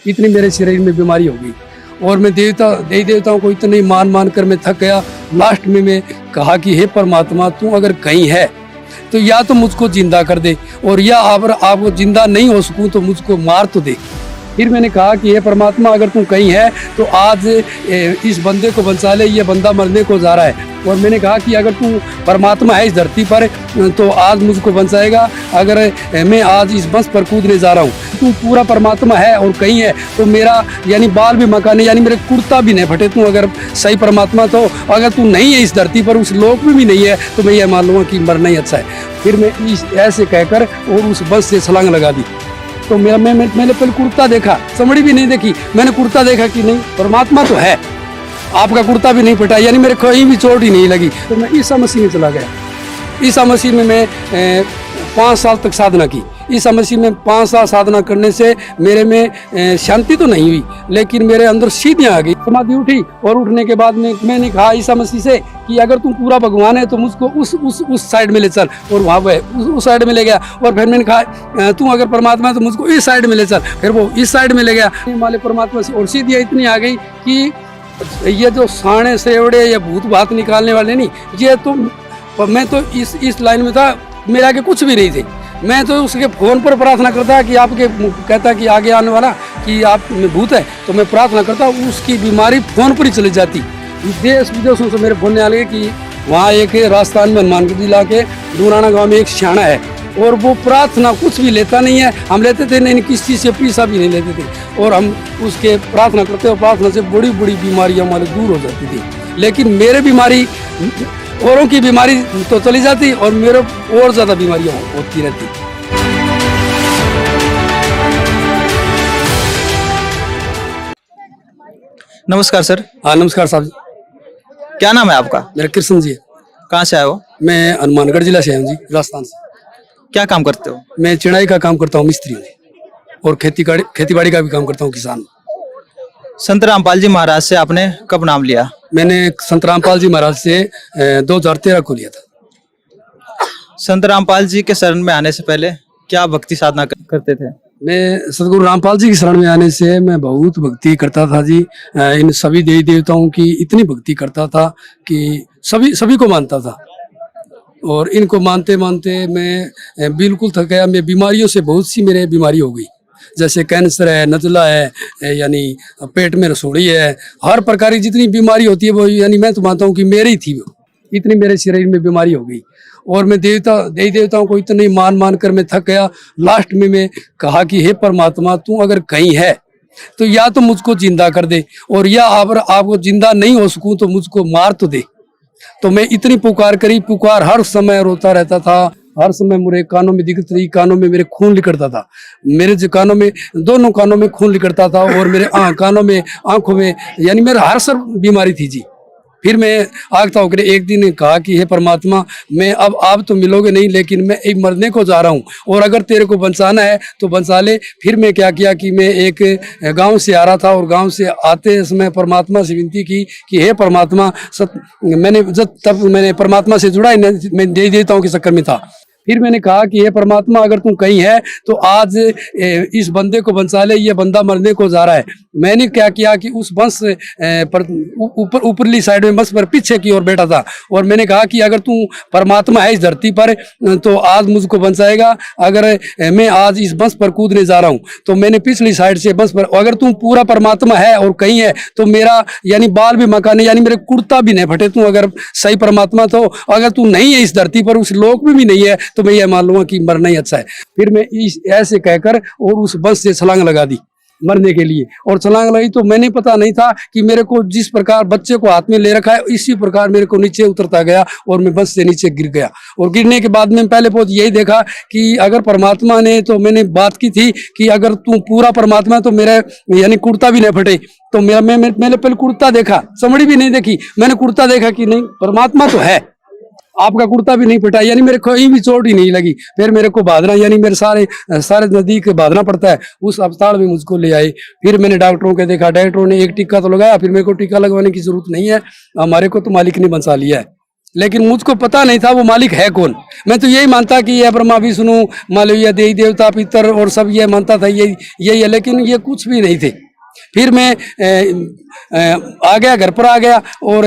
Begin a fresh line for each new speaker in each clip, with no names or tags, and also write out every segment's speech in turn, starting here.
इतनी मेरे शरीर में बीमारी हो गई और मैं देवताओं को इतने मान कर मैं थक गया। लास्ट में मैं कहा कि हे परमात्मा, तू अगर कहीं है तो या तो मुझको जिंदा कर दे, और या अगर आपको जिंदा नहीं हो सकूं तो मुझको मार तो दे। फिर मैंने कहा कि हे परमात्मा, अगर तू कहीं है तो आज इस बंदे को बचा ले, ये बंदा मरने को जा रहा है। और मैंने कहा कि अगर तू परमात्मा है इस धरती पर तो आज मुझको बचाएगा, अगर मैं आज इस बस पर कूदने जा रहा हूँ, तू पूरा परमात्मा है और कहीं है तो मेरा यानी बाल भी मकाने यानी मेरे कुर्ता भी नहीं फटे। तू अगर सही परमात्मा तो अगर तू नहीं है इस धरती पर, उस लोक में भी नहीं है, तो मैं ये मान लूँगा कि मरना ही अच्छा है। फिर मैं ऐसे कहकर और उस बस से छलांग लगा दी। तो मैंने पहले कुर्ता देखा, चमड़ी भी नहीं देखी, मैंने कुर्ता देखा कि नहीं परमात्मा तो है, आपका कुर्ता भी नहीं फटा, यानी मेरे कहीं भी चोट ही नहीं लगी। तो मैं ईसा मसीह में चला गया। ईसा मसीह में मैं 5 साल तक साधना की। ईसा मसीह में 5 साल साधना करने से मेरे में शांति तो नहीं हुई, लेकिन मेरे अंदर सीधियाँ आ गई, समाधि उठी। और उठने के बाद मैंने कहा ईसा मसीह से कि अगर तू पूरा भगवान है तो मुझको उस साइड में ले चल, और वहाँ पे उस साइड में ले गया। और फिर मैंने कहा तू अगर परमात्मा है तो मुझको इस साइड में ले चल, फिर वो इस साइड में ले गया वाले परमात्मा से। और सीधियाँ इतनी आ गई कि ये जो साणे सेवड़े या भूत भात निकालने वाले नहीं, ये तो मैं तो इस लाइन में था, मेरे आगे कुछ भी नहीं थे। मैं तो उसके फ़ोन पर प्रार्थना करता कि आपके कहता कि आगे आने वाला कि आप में भूत है, तो मैं प्रार्थना करता, उसकी बीमारी फ़ोन पर ही चली जाती। देश विदेशों से मेरे फ़ोन आ गए कि वहाँ एक राजस्थान में हनुमान के जिला के दूराना गाँव में एक सियाना है, और वो प्रार्थना कुछ भी लेता नहीं है। हम लेते थे नहीं, किसी चीज़ से पैसा भी नहीं लेते थे, और हम उसके प्रार्थना करते और प्रार्थना से बड़ी बड़ी बीमारियाँ हमारे दूर हो जाती थी। लेकिन मेरे बीमारी, औरों की बीमारी तो चली जाती और मेरे और ज़्यादा बीमारियाँ होती रहती।
नमस्कार सर।
हाँ नमस्कार साहब जी।
क्या नाम है आपका?
मेरा कृष्ण जी है।
कहाँ से आए हो?
मैं हनुमानगढ़ जिला से हूँ जी, राजस्थान से।
क्या काम करते हो?
मैं चिड़ाई का काम करता हूँ, मिस्त्री हूँ, और खेती बाड़ी का भी काम करता हूँ, किसान।
संत रामपाल जी महाराज से आपने कब नाम लिया?
मैंने संत रामपाल जी महाराज से 2013 को लिया था।
संत रामपाल जी के शरण में आने से पहले क्या भक्ति साधना करते थे?
मैं सदगुरु रामपाल जी की शरण में आने से मैं बहुत भक्ति करता था जी। इन सभी देवी देवताओं की इतनी भक्ति करता था कि सभी को मानता था, और इनको मानते मानते मैं बिल्कुल थक गया। मैं बीमारियों से बहुत सी मेरे बीमारी हो गई, जैसे कैंसर है, नज़ला है, यानी पेट में रसोड़ी है, हर प्रकार की जितनी बीमारी होती है वो यानी मैं तो मानता हूँ कि मेरी ही थी। वो इतनी मेरे शरीर में बीमारी हो गई, और मैं देवी देवताओं को इतने मान कर मैं थक गया। लास्ट में मैं कहा कि हे परमात्मा, तू अगर कहीं है तो या तो मुझको जिंदा कर दे, और या अगर आपको जिंदा नहीं हो सकूं तो मुझको मार तो दे। तो मैं इतनी पुकार करी, पुकार हर समय रोता रहता था, हर समय मेरे कानों में दिक्कत रही, कानों में मेरे खून निकलता था, मेरे जो कानों में, दोनों कानों में खून निकलता था, और मेरे कानों में, आंखों में, यानी मेरा हर सर बीमारी थी जी। फिर मैं आगता होकर एक दिन कहा कि हे परमात्मा, मैं अब आप तो मिलोगे नहीं, लेकिन मैं एक मरने को जा रहा हूँ, और अगर तेरे को बचाना है तो बचा ले। फिर मैं क्या किया कि मैं एक गांव से आ रहा था, और गांव से आते समय परमात्मा से विनती की कि हे परमात्मा, मैंने परमात्मा से जुड़ा, मैं दे देवताओं के चक्कर में था। फिर मैंने कहा कि हे परमात्मा, अगर तू कहीं है तो आज इस बंदे को बचा ले, ये बंदा मरने को जा रहा है। मैंने क्या किया कि उस बस पर ऊपरली साइड में बस पर पीछे की ओर बैठा था, और मैंने कहा कि अगर तू परमात्मा है इस धरती पर तो आज मुझको बचाएगा, अगर मैं आज इस बस पर कूदने जा रहा हूँ। तो मैंने पिछली साइड से बस पर, अगर तू पूरा परमात्मा है और कहीं है तो मेरा यानी बाल भी मकाने यानी मेरे कुर्ता भी नहीं फटे। तू अगर सही परमात्मा तो अगर तू नहीं है इस धरती पर, उस लोक में भी नहीं है, तो मैं ये मान लूंगा कि मरना ही अच्छा है। फिर मैं ऐसे कहकर और उस बस से छलांग लगा दी मरने के लिए, और छलांग लगी तो मैंने पता नहीं था कि मेरे को जिस प्रकार बच्चे को हाथ में ले रखा है इसी प्रकार मेरे को नीचे उतरता गया, और मैं बस से नीचे गिर गया। और गिरने के बाद में पहले बहुत यही देखा कि अगर परमात्मा ने, तो मैंने बात की थी कि अगर तू पूरा परमात्मा है तो मेरा यानी कुर्ता भी नहीं फटे। तो मैंने पहले कुर्ता देखा, चमड़ी भी नहीं देखी, मैंने कुर्ता देखा कि नहीं परमात्मा तो है, आपका कुर्ता भी नहीं फटा, यानी मेरे कहीं भी चोट ही नहीं लगी। फिर मेरे को भादना, यानी मेरे सारे नजदीक भादना पड़ता है, उस अस्पताल में मुझको ले आए। फिर मैंने डॉक्टरों को देखा, डॉक्टरों ने एक टीका तो लगाया, फिर मेरे को टीका लगवाने की जरूरत नहीं है, हमारे को तो मालिक ने बचा लिया है, लेकिन मुझको पता नहीं था वो मालिक है कौन। मैं तो यही मानता कि ये ब्रह्मा विष्णु मान लो ये देवी देवता पितर और सब ये मानता था यही है, लेकिन ये कुछ भी नहीं थे। फिर मैं आ गया, घर पर आ गया, और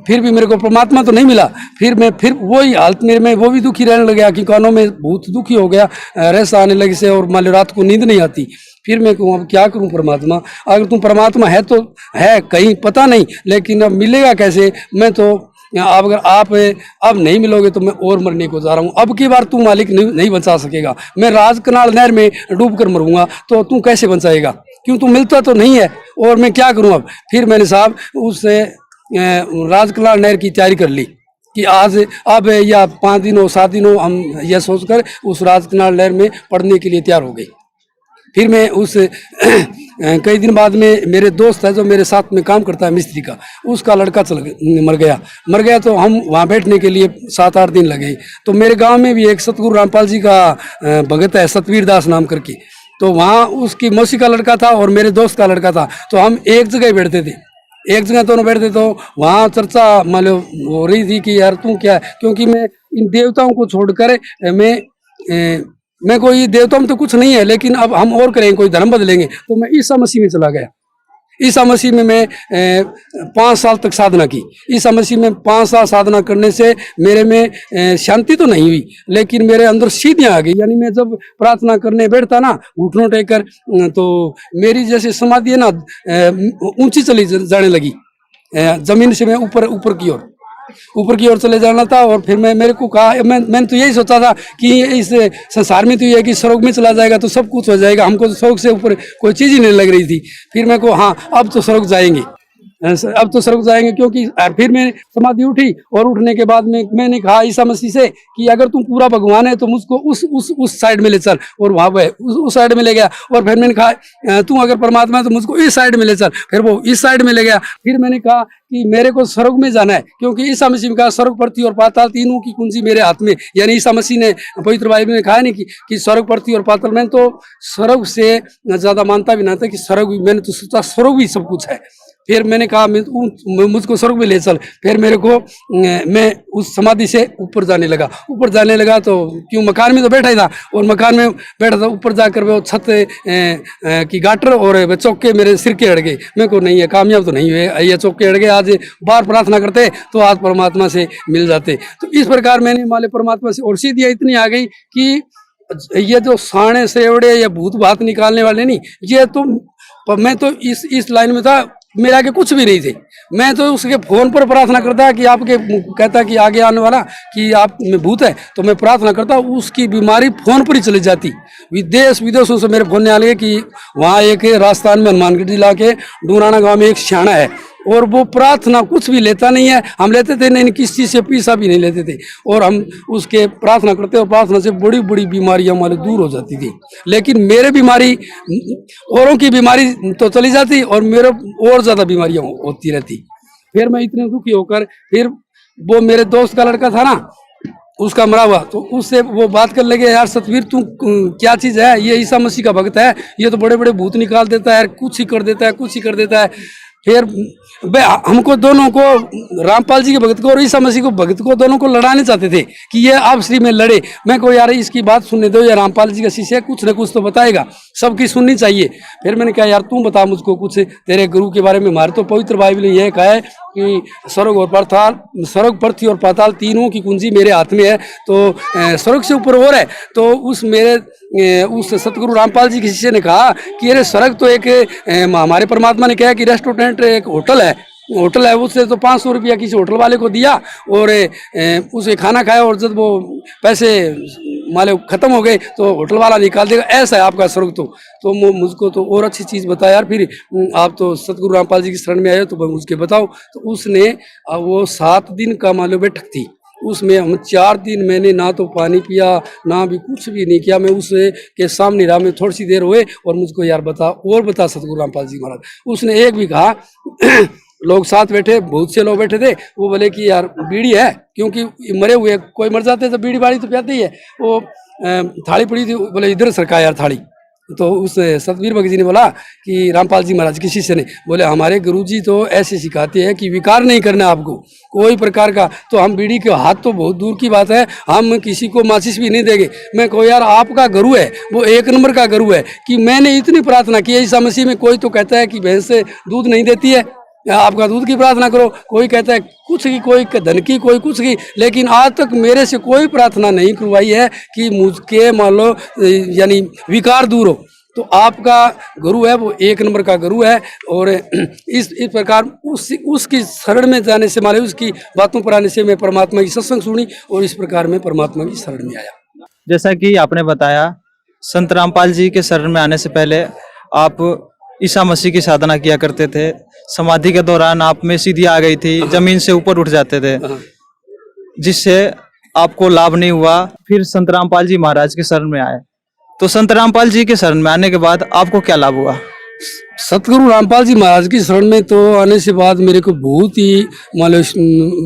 फिर भी मेरे को परमात्मा तो नहीं मिला। फिर वही हालत मेरे में, वो भी दुखी रहने लग गया कि कानों में बहुत दुखी हो गया, रस आने लगे से, और मान लो रात को नींद नहीं आती। फिर मैं कहूँ अब क्या करूँ परमात्मा, अगर तुम परमात्मा है तो है कहीं पता नहीं, लेकिन अब मिलेगा कैसे। मैं तो अब अगर आप अब नहीं मिलोगे तो मैं और मरने को जा रहा हूँ। अब की बार तू मालिक नहीं बचा सकेगा, मैं राजकनाल नहर में डूब कर मरूंगा, तो तू कैसे बचाएगा, क्यों तू मिलता तो नहीं है, और मैं क्या करूँ अब। फिर मैंने साहब उससे राजकनाल नहर की तैयारी कर ली कि आज अब या 5 दिन हो 7 दिन हो, हम यह सोचकर उस राजकनाल नहर में पढ़ने के लिए तैयार हो गए। फिर मैं उस कई दिन बाद में मेरे दोस्त है जो मेरे साथ में काम करता है मिस्त्री का, उसका लड़का मर गया, तो हम वहाँ बैठने के लिए 7-8 दिन लगे। तो मेरे गांव में भी एक सतगुरु रामपाल जी का भगत है, सतवीर दास नाम करके, तो वहाँ उसकी मौसी का लड़का था और मेरे दोस्त का लड़का था, तो हम एक जगह बैठते थे, एक जगह दोनों बैठते। तो वहाँ चर्चा मान लो हो रही थी कि यार तू क्या, क्योंकि मैं इन देवताओं को छोड़कर मैं कोई देवताओं में तो कुछ नहीं है, लेकिन अब हम और करेंगे, कोई धर्म बदलेंगे। तो मैं ईसा मसीह में चला गया। ईसा मसीह में मैं 5 साल तक साधना की। ईसा मसीह में 5 साल साधना करने से मेरे में शांति तो नहीं हुई, लेकिन मेरे अंदर सीधियाँ आ गई। यानी मैं जब प्रार्थना करने बैठता ना घुटनों टेक कर, तो मेरी जैसे समाधि है ना ऊंची चली जाने लगी, जमीन से मैं ऊपर की ओर चले जाना था। और फिर मेरे को कहा, मैंने तो यही सोचा था कि इस संसार में तो ये है कि स्वर्ग में चला जाएगा तो सब कुछ हो जाएगा, हमको तो स्वर्ग से ऊपर कोई चीज़ ही नहीं लग रही थी। फिर मेरे को हाँ अब तो स्वर्ग जाएंगे, क्योंकि फिर मैं समाधि उठी, और उठने के बाद में मैंने कहा ईसा मसीह से कि अगर तुम पूरा भगवान है तो मुझको उस साइड में ले चल, और वहाँ पे उस साइड में ले गया। और फिर मैंने कहा तू अगर परमात्मा है तो मुझको इस साइड में ले चल, फिर वो इस साइड में ले गया। फिर मैंने कहा कि मेरे को स्वर्ग में जाना है, क्योंकि ईसा मसीह ने कहा स्वर्ग पृथ्वी और पाताल तीनों की कुंजी मेरे हाथ में। यानी ईसा मसीह ने पवित्र बाइबल में कहा नहीं कि स्वर्ग पृथ्वी और पाताल। मैंने तो स्वर्ग से ज़्यादा मानता भी ना था कि स्वर्ग, मैंने तो सोचा स्वर्ग भी सब कुछ है। फिर मैंने कहा मुझको स्वर्ग में ले चल। फिर मेरे को मैं उस समाधि से ऊपर जाने लगा तो क्यों मकान में तो बैठा ही था, और मकान में बैठा था, ऊपर जाकर वो छत की गाटर और चौके मेरे सिर के अड़ गए। मेरे को नहीं है, कामयाब तो नहीं हुए, ये चौके अड़ गए। आज बार प्रार्थना करते तो आज परमात्मा से मिल जाते। तो इस प्रकार मैंने माले परमात्मा से और सीधियाँ इतनी आ गई कि ये जो साणे सेवड़े या भूत भात निकालने वाले नहीं, ये तो मैं तो इस लाइन में था, मेरे आगे कुछ भी नहीं थे। मैं तो उसके फोन पर प्रार्थना करता कि आपके कहता कि आगे आने वाला कि आप में भूत है, तो मैं प्रार्थना करता, उसकी बीमारी फोन पर ही चली जाती। विदेश विदेशों से मेरे फोन आ लगे कि वहाँ एक राजस्थान में हनुमानगढ़ जिला के डूराना गांव में एक सियाना है, और वो प्रार्थना कुछ भी लेता नहीं है। हम लेते थे नहीं, किस चीज़ से पैसा भी नहीं लेते थे, और हम उसके प्रार्थना करते, और प्रार्थना से बड़ी बड़ी बीमारियां हमारे दूर हो जाती थी। लेकिन मेरे बीमारी, औरों की बीमारी तो चली जाती और मेरे और ज़्यादा बीमारियां होती रहती। फिर मैं इतने दुखी होकर, फिर वो मेरे दोस्त का लड़का था ना, उसका मरा हुआ, तो उससे वो बात कर लगे, यार सतवीर तू क्या चीज़ है, ये ईसा मसीह का भक्त है, ये तो बड़े बड़े भूत निकाल देता है, कुछ ही कर देता है। फिर हमको दोनों को, रामपाल जी के भगत को और ईसा मसीह को भगत को, दोनों को लड़ाने चाहते थे कि ये आपसी में लड़े। मैं को यार इसकी बात सुनने दो, या रामपाल जी का शिष्य कुछ न कुछ तो बताएगा, सबकी सुननी चाहिए। फिर मैंने कहा यार तू बता मुझको कुछ तेरे गुरु के बारे में। हमारे तो पवित्र बाइबल में यह कहा है कि स्वर्ग पृथ्वी और पाताल तीनों की कुंजी मेरे हाथ में है। तो स्वर्ग से ऊपर और है, तो उस सतगुरु रामपाल जी के शिष्य ने कहा कि अरे स्वर्ग तो एक हमारे परमात्मा ने कहा कि रेस्टोरेंट एक होटल है, उससे तो 500 रुपया किसी होटल वाले को दिया, और उसे खाना खाया, और जब वो पैसे माले खत्म हो गए तो होटल वाला निकाल देगा। ऐसा है आपका स्वर्ग। तो मुझको तो और अच्छी चीज़ बताया यार, फिर आप तो सतगुरु रामपाल जी की शरण में आए हो तो मुझके बताओ। तो उसने वो 7 दिन का मालूम बैठक थी, उसमें हम 4 दिन मैंने ना तो पानी पिया ना भी कुछ भी नहीं किया। मैं उसके के सामने रहा, में थोड़ी सी देर हुए, और मुझको यार बता सतगुरु रामपाल जी महाराज। उसने एक भी कहा लोग साथ बैठे, बहुत से लोग बैठे थे, वो बोले कि यार बीड़ी है, क्योंकि मरे हुए कोई मर जाते तो बीड़ी बाड़ी तो पियाते ही है। वो थाली पड़ी थी, बोले इधर सरका यार थाली। तो उस सतवीर भगत जी ने बोला कि रामपाल जी महाराज के शिष्य ने बोले हमारे गुरुजी तो ऐसे सिखाते हैं कि विकार नहीं करना आपको कोई प्रकार का। तो हम बीड़ी के हाथ तो बहुत दूर की बात है, हम किसी को माचिस भी नहीं देंगे। मैं कहूँ यार आपका गुरु है वो एक नंबर का गुरु है कि मैंने इतनी प्रार्थना की है ईसा मसीह में। कोई तो कहता है कि भैंस से दूध नहीं देती है, आपका दूध की प्रार्थना करो। कोई कहता है कुछ की, कोई धन की, कोई कुछ की, लेकिन आज तक मेरे से कोई प्रार्थना नहीं करवाई है कि मुझके मान लो यानी विकार दूर हो। तो आपका गुरु है वो एक नंबर का गुरु है। और इस प्रकार उसकी शरण में जाने से माने उसकी बातों पर आने से मैं परमात्मा की सत्संग सुनी और इस प्रकार मैं परमात्मा की शरण में आया।
जैसा कि आपने बताया संत रामपाल जी के शरण में आने से पहले आप ईसा मसीह की साधना किया करते थे। समाधि के दौरान आप में सीधी आ गई थी, जमीन से ऊपर उठ जाते थे, जिससे आपको लाभ नहीं हुआ। फिर संत रामपाल जी महाराज के शरण में आए, तो संत रामपाल जी के शरण में आने के बाद आपको क्या लाभ हुआ?
सतगुरु रामपाल जी महाराज की शरण में तो आने से बाद मेरे को बहुत ही मान लो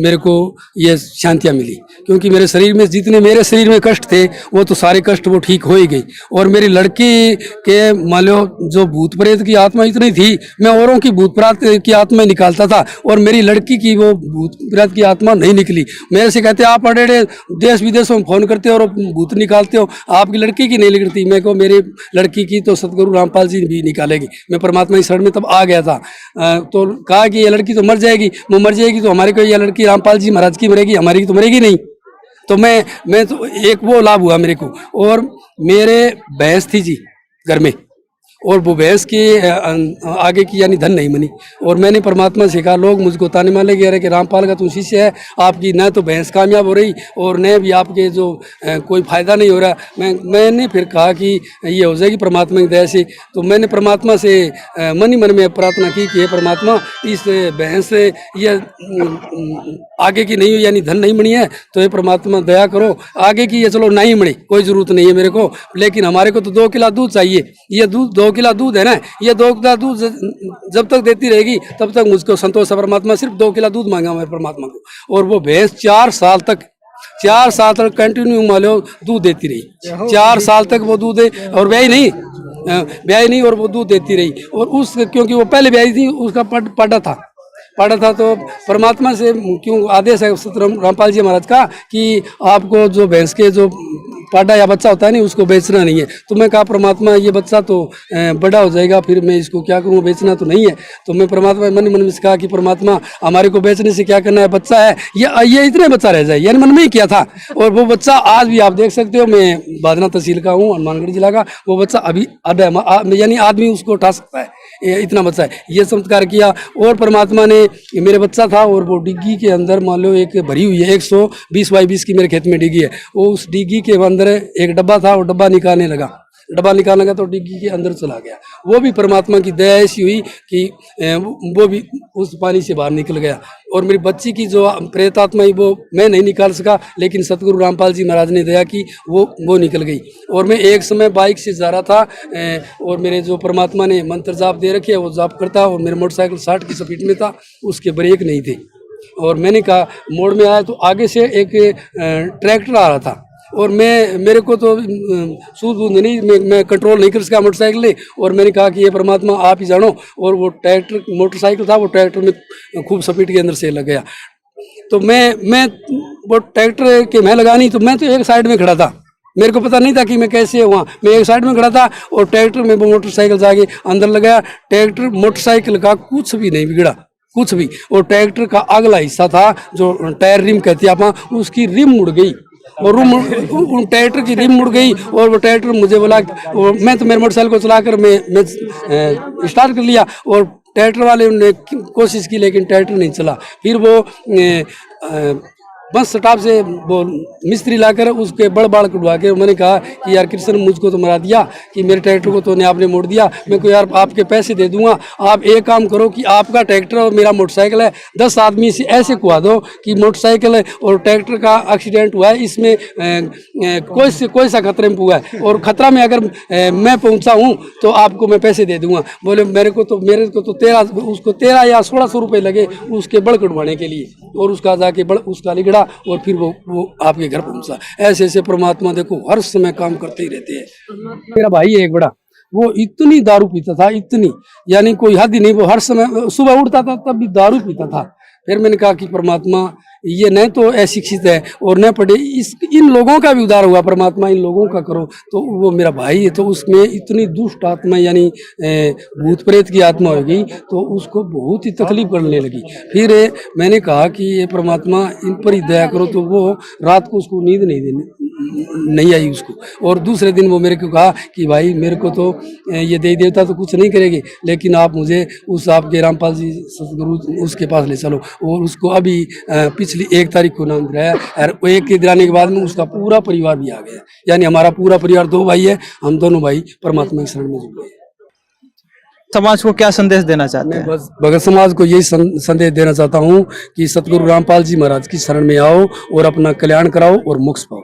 मेरे को ये शांतियाँ मिली, क्योंकि मेरे शरीर में जितने मेरे शरीर में कष्ट थे वो तो सारे कष्ट वो ठीक हो ही गई। और मेरी लड़की के मान लो जो भूत प्रेत की आत्मा इतनी थी, मैं औरों की भूत प्रेत की आत्मा निकालता था और मेरी लड़की की वो भूत प्रेत की आत्मा नहीं निकली। मेरे से कहते आप अड़े देश विदेशों में फोन करते हो और भूत निकालते हो, आपकी लड़की की नहीं निकलती। मैं को मेरी लड़की की तो सतगुरु रामपाल जी भी निकालेगी। मैं परमात्मा की शरण में तब आ गया था। तो कहा कि ये लड़की तो मर जाएगी, वो मर जाएगी तो हमारे को ये लड़की रामपाल जी महाराज की मरेगी, हमारी तो मरेगी नहीं। तो मैं तो एक वो लाभ हुआ मेरे को। और मेरे भैंस थी जी घर में, और वो भैंस की आगे की यानी धन नहीं बनी। और मैंने परमात्मा से कहा, लोग मुझको ताने मारने गए रहे कि रामपाल का तुम शिष्य है, आपकी न तो भैंस कामयाब हो रही और न भी आपके जो कोई फायदा नहीं हो रहा। मैंने फिर कहा कि ये हो जाएगी परमात्मा की दया से। तो मैंने परमात्मा से मन ही मन में प्रार्थना की कि हे परमात्मा, इस भैंस से ये आगे की नहीं यानी धन नहीं बनी है, तो ये परमात्मा दया करो। आगे की ये चलो नहीं बनी, कोई ज़रूरत नहीं है मेरे को, लेकिन हमारे को तो 2 किलो दूध चाहिए। ये दूध 2 किलो दूध है ना, ये 2 किलो दूध जब तक देती रहेगी तब तक मुझको संतोष है। परमात्मा सिर्फ 2 किलो दूध मांगा मैं परमात्मा को। और वो भैंस 4 साल तक कंटिन्यू मान लो दूध देती रही। 4 साल तक वो दूध और ब्याई नहीं और वो दूध देती रही। और उस क्योंकि वो पहले ब्याई थी, उसका पड़ा था तो परमात्मा से क्यों आदेश है रामपाल जी महाराज का कि आपको जो भैंस के जो पाडा या बच्चा होता है नहीं उसको बेचना नहीं है। तो मैं कहा परमात्मा ये बच्चा तो बड़ा हो जाएगा, फिर मैं इसको क्या करूँ, बेचना तो नहीं है। तो मैं परमात्मा मन में कहा कि परमात्मा हमारे को बेचने से क्या करना है, बच्चा है ये इतने बच्चा रह जाए, यानी मन में ही किया था। और वो बच्चा आज भी आप देख सकते हो, मैं बादना तहसील का हूँ, हनुमानगढ़ जिला का। वो बच्चा अभी यानी आदमी उसको उठा सकता है, इतना बच्चा है। ये चमत्कार किया। और परमात्मा ने मेरे बच्चा था और वो डिग्गी के अंदर मान लो एक भरी हुई है 120 बाई 20 की मेरे खेत में डिग्गी है। वो उस डिग्गी के अंदर एक डब्बा था, वो डब्बा निकालने लगा तो डिग्गी के अंदर चला गया। वो भी परमात्मा की दया ऐसी हुई कि वो भी उस पानी से बाहर निकल गया। और मेरी बच्ची की जो प्रेत आत्मा ही वो मैं नहीं निकाल सका, लेकिन सतगुरु रामपाल जी महाराज ने दया की, वो निकल गई। और मैं एक समय बाइक से जा रहा था और मेरे जो परमात्मा ने मंत्र जाप दे रखे है वो जाप करता, और मेरे मोटरसाइकिल 60 की स्पीड में था, उसके ब्रेक नहीं थे। और मैंने कहा मोड़ में आया तो आगे से एक ट्रैक्टर आ रहा था और मेरे को तो सूझबूझ नहीं, मैं कंट्रोल नहीं कर सका मोटरसाइकिल ने। और मैंने कहा कि ये परमात्मा आप ही जानो। और वो मोटरसाइकिल था, वो ट्रैक्टर में खूब स्पीड के अंदर से लग गया। तो मैं वो ट्रैक्टर के मैं लगा नहीं, तो मैं तो एक साइड में खड़ा था, मेरे को पता नहीं था कि मैं कैसे वहाँ, मैं एक साइड में खड़ा था और ट्रैक्टर में वो मोटरसाइकिल जाके अंदर लगाया। ट्रैक्टर मोटरसाइकिल का कुछ भी नहीं बिगड़ा, कुछ भी। और ट्रैक्टर का अगला हिस्सा था जो टायर रिम कहते हैं आप, उसकी रिम मुड़ गई और ट्रैक्टर की रिम मुड़ गई। और वो ट्रैक्टर मुझे बोला, मैं तो मेरे मोटरसाइकिल को चलाकर मैं स्टार्ट कर लिया और ट्रैक्टर वाले ने कोशिश की लेकिन ट्रैक्टर नहीं चला। फिर वो बस स्टॉप से वो मिस्त्री लाकर उसके बड़ कटवा के मैंने कहा कि यार कृष्ण मुझको तो मरा दिया कि मेरे ट्रैक्टर को तो ने आपने मोड़ दिया। मैं को यार आपके पैसे दे दूंगा, आप एक काम करो कि आपका ट्रैक्टर और मेरा मोटरसाइकिल है, 10 आदमी से ऐसे कुआ दो कि मोटरसाइकिल और ट्रैक्टर का एक्सीडेंट हुआ है, इसमें कोई सा खतरे में हुआ है और खतरा में अगर मैं पहुंचा हूँ तो आपको मैं पैसे दे दूंगा। बोले मेरे को तो 13 या 1600 रुपये लगे उसके बड़ कटवाने के लिए, और उसका जाके उसका लिगड़ा और फिर वो आपके घर पहुंचा। ऐसे परमात्मा देखो हर समय काम करते ही रहते हैं। मेरा भाई है एक बड़ा, वो इतनी दारू पीता था, इतनी, यानी कोई हद ही नहीं। वो हर समय सुबह उठता था तब भी दारू पीता था। फिर मैंने कहा कि परमात्मा ये न तो अशिक्षित है और न पढ़े, इन लोगों का भी उद्धार हुआ परमात्मा, इन लोगों का करो। तो वो मेरा भाई है, तो उसमें इतनी दुष्ट आत्मा यानी भूत प्रेत की आत्मा हो गई, तो उसको बहुत ही तकलीफ करने लगी। फिर मैंने कहा कि ये परमात्मा इन पर ही दया करो। तो वो रात को उसको नींद नहीं आई उसको। और दूसरे दिन वो मेरे को कहा कि भाई मेरे को तो ये देवी देवता तो कुछ नहीं करेंगे, लेकिन आप मुझे उस आपके रामपाल जी सतगुरु उसके पास ले चलो। और उसको अभी पिछली 1 तारीख को नाम दिलाया, और 1 के दिलाने के बाद में उसका पूरा परिवार भी आ गया। यानी हमारा पूरा परिवार 2 भाई है, हम दोनों भाई परमात्मा की शरण में जुड़ गए।
समाज को क्या संदेश देना चाहते
मैं
हैं?
बस भगत समाज को यही संदेश देना चाहता हूँ कि सतगुरु रामपाल जी महाराज की शरण में आओ और अपना कल्याण कराओ और मोक्ष पाओ।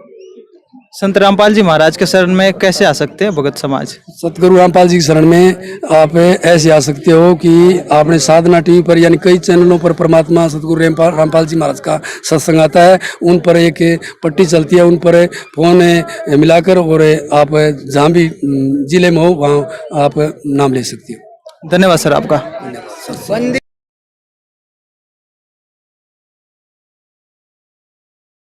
संत रामपाल जी महाराज के शरण में कैसे आ सकते हैं भगत समाज?
सतगुरु रामपाल जी की शरण में आप ऐसे आ सकते हो कि आपने साधना टीवी पर यानी कई चैनलों पर परमात्मा सतगुरु रामपाल जी महाराज का सत्संग आता है, उन पर एक पट्टी चलती है, उन पर फोन मिलाकर और आप जहाँ भी जिले में हो वहाँ आप नाम ले सकते हो।
धन्यवाद सर आपका।